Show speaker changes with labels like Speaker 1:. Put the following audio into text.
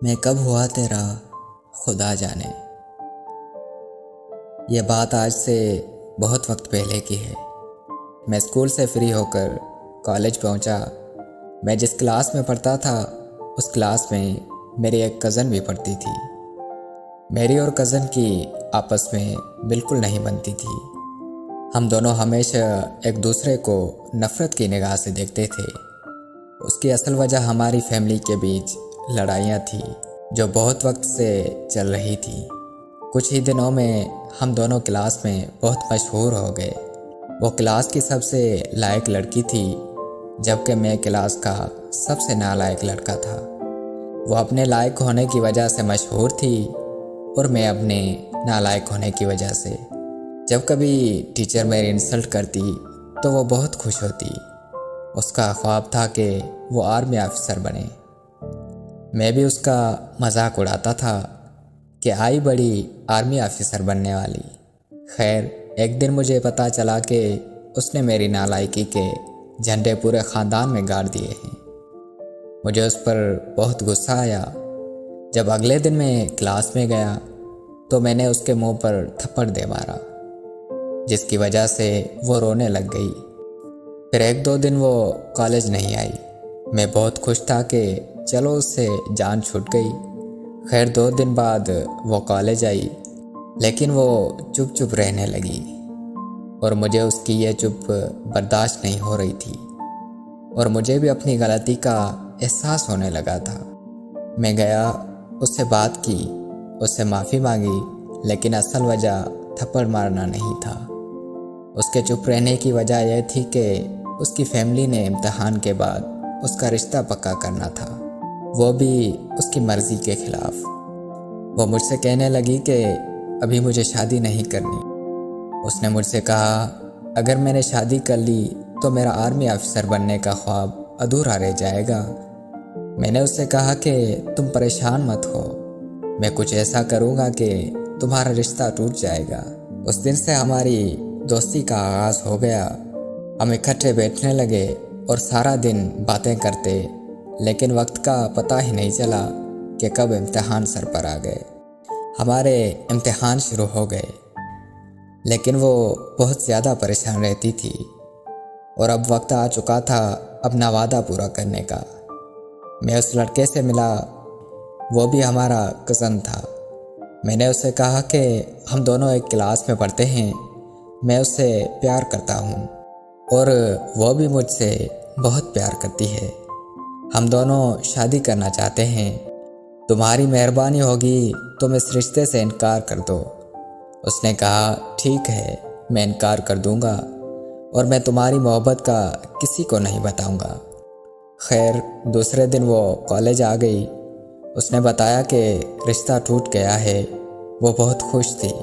Speaker 1: मैं कब हुआ तेरा खुदा जाने। ये बात आज से बहुत वक्त पहले की है। मैं स्कूल से फ्री होकर कॉलेज पहुंचा। मैं जिस क्लास में पढ़ता था उस क्लास में मेरी एक कज़न भी पढ़ती थी। मेरी और कज़न की आपस में बिल्कुल नहीं बनती थी। हम दोनों हमेशा एक दूसरे को नफ़रत की निगाह से देखते थे। उसकी असल वजह हमारी फैमिली के बीच लड़ाइयाँ थी जो बहुत वक्त से चल रही थी। कुछ ही दिनों में हम दोनों क्लास में बहुत मशहूर हो गए। वो क्लास की सबसे लायक लड़की थी जबकि मैं क्लास का सबसे नालायक लड़का था। वो अपने लायक होने की वजह से मशहूर थी और मैं अपने नालायक होने की वजह से। जब कभी टीचर मेरी इंसल्ट करती तो वो बहुत खुश होती। उसका ख्वाब था कि वो आर्मी ऑफिसर बने। मैं भी उसका मजाक उड़ाता था कि आई बड़ी आर्मी ऑफिसर बनने वाली। खैर एक दिन मुझे पता चला कि उसने मेरी नालायकी के झंडे पूरे ख़ानदान में गाड़ दिए हैं। मुझे उस पर बहुत गुस्सा आया। जब अगले दिन मैं क्लास में गया तो मैंने उसके मुंह पर थप्पड़ दे मारा जिसकी वजह से वो रोने लग गई। फिर एक दो दिन वो कॉलेज नहीं आई। मैं बहुत खुश था कि चलो उससे जान छूट गई। खैर 2 दिन बाद वो कॉलेज आई लेकिन वो चुप चुप रहने लगी और मुझे उसकी ये चुप बर्दाश्त नहीं हो रही थी और मुझे भी अपनी गलती का एहसास होने लगा था। मैं गया, उससे बात की, उससे माफ़ी मांगी, लेकिन असल वजह थप्पड़ मारना नहीं था। उसके चुप रहने की वजह यह थी कि उसकी फैमिली ने इम्तिहान के बाद उसका रिश्ता पक्का करना था, वो भी उसकी मर्ज़ी के ख़िलाफ़। वो मुझसे कहने लगी कि अभी मुझे शादी नहीं करनी। उसने मुझसे कहा अगर मैंने शादी कर ली तो मेरा आर्मी ऑफिसर बनने का ख्वाब अधूरा रह जाएगा। मैंने उससे कहा कि तुम परेशान मत हो, मैं कुछ ऐसा करूँगा कि तुम्हारा रिश्ता टूट जाएगा। उस दिन से हमारी दोस्ती का आगाज़ हो गया। हम इकट्ठे बैठने लगे और सारा दिन बातें करते, लेकिन वक्त का पता ही नहीं चला कि कब इम्तिहान सर पर आ गए। हमारे इम्तिहान शुरू हो गए लेकिन वो बहुत ज़्यादा परेशान रहती थी और अब वक्त आ चुका था अपना वादा पूरा करने का। मैं उस लड़के से मिला, वो भी हमारा कज़न था। मैंने उससे कहा कि हम दोनों एक क्लास में पढ़ते हैं, मैं उससे प्यार करता हूँ और वो भी मुझसे बहुत प्यार करती है। हम दोनों शादी करना चाहते हैं। तुम्हारी मेहरबानी होगी तुम इस रिश्ते से इनकार कर दो। उसने कहा ठीक है, मैं इनकार कर दूंगा और मैं तुम्हारी मोहब्बत का किसी को नहीं बताऊंगा। खैर दूसरे दिन वो कॉलेज आ गई। उसने बताया कि रिश्ता टूट गया है। वो बहुत खुश थी।